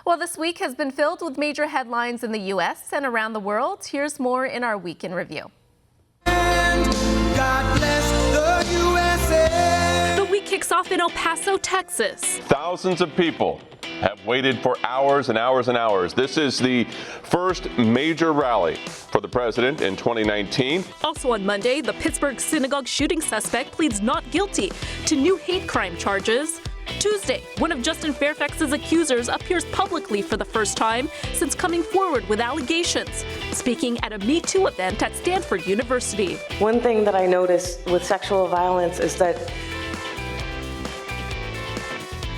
Well, this week has been filled with major headlines in the U.S. and around the world. Here's more in our Week in Review. God bless the USA. The week kicks off in El Paso, Texas. Thousands of people have waited for hours and hours and hours. This is the first major rally for the president in 2019. Also on Monday, the Pittsburgh synagogue shooting suspect pleads not guilty to new hate crime charges. Tuesday, one of Justin Fairfax's accusers appears publicly for the first time since coming forward with allegations, speaking at a Me Too event at Stanford University. One thing that I noticed with sexual violence is that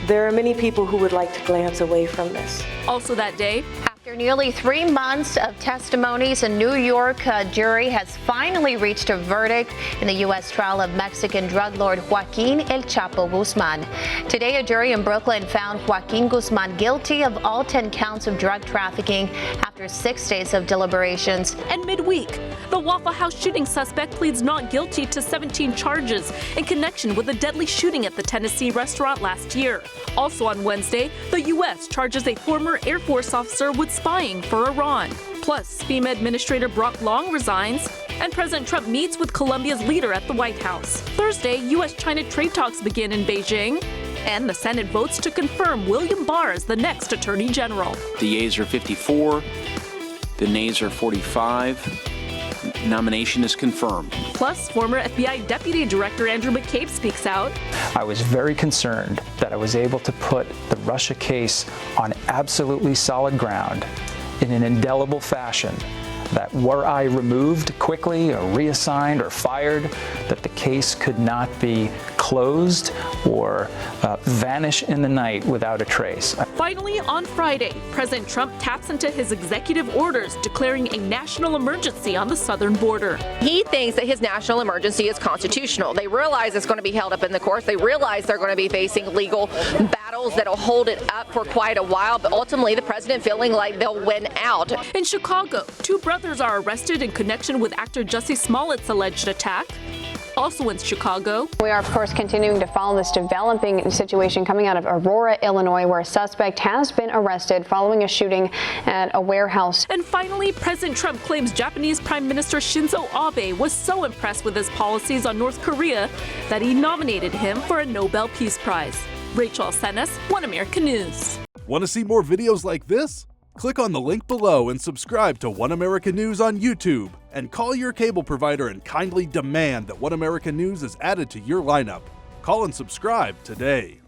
there are many people who would like to glance away from this. Also that day, after nearly 3 months of testimonies, a New York jury has finally reached a verdict in the U.S. trial of Mexican drug lord Joaquin El Chapo Guzman. Today, a jury in Brooklyn found Joaquin Guzman guilty of all 10 counts of drug trafficking after 6 days of deliberations. And midweek, the Waffle House shooting suspect pleads not guilty to 17 charges in connection with the deadly shooting at the Tennessee restaurant last year. Also on Wednesday, the U.S. charges a former Air Force officer with spying for Iran. Plus, FEMA Administrator Brock Long resigns, and President Trump meets with Colombia's leader at the White House. Thursday, U.S.-China trade talks begin in Beijing, and the Senate votes to confirm William Barr as the next Attorney General. The yeas are 54, the nays are 45. Nomination is confirmed. Plus, former FBI Deputy Director Andrew McCabe speaks out. I was very concerned that I was able to put the Russia case on absolutely solid ground in an indelible fashion, that were I removed quickly or reassigned or fired, that the case could not be closed or vanish in the night without a trace. Finally, on Friday, President Trump taps into his executive orders declaring a national emergency on the southern border. He thinks that his national emergency is constitutional. They realize it's going to be held up in the courts. They realize they're going to be facing legal battles that'll hold it up for quite a while, but ultimately the president feeling like they'll win out. In Chicago, 2 brothers are arrested in connection with actor Jussie Smollett's alleged attack. Also in Chicago, we are, of course, continuing to follow this developing situation coming out of Aurora, Illinois, where a suspect has been arrested following a shooting at a warehouse. And finally, President Trump claims Japanese Prime Minister Shinzo Abe was so impressed with his policies on North Korea that he nominated him for a Nobel Peace Prize. Rachel Acenas, One America News. Want to see more videos like this? Click on the link below and subscribe to One America News on YouTube, and call your cable provider and kindly demand that One America News is added to your lineup. Call and subscribe today.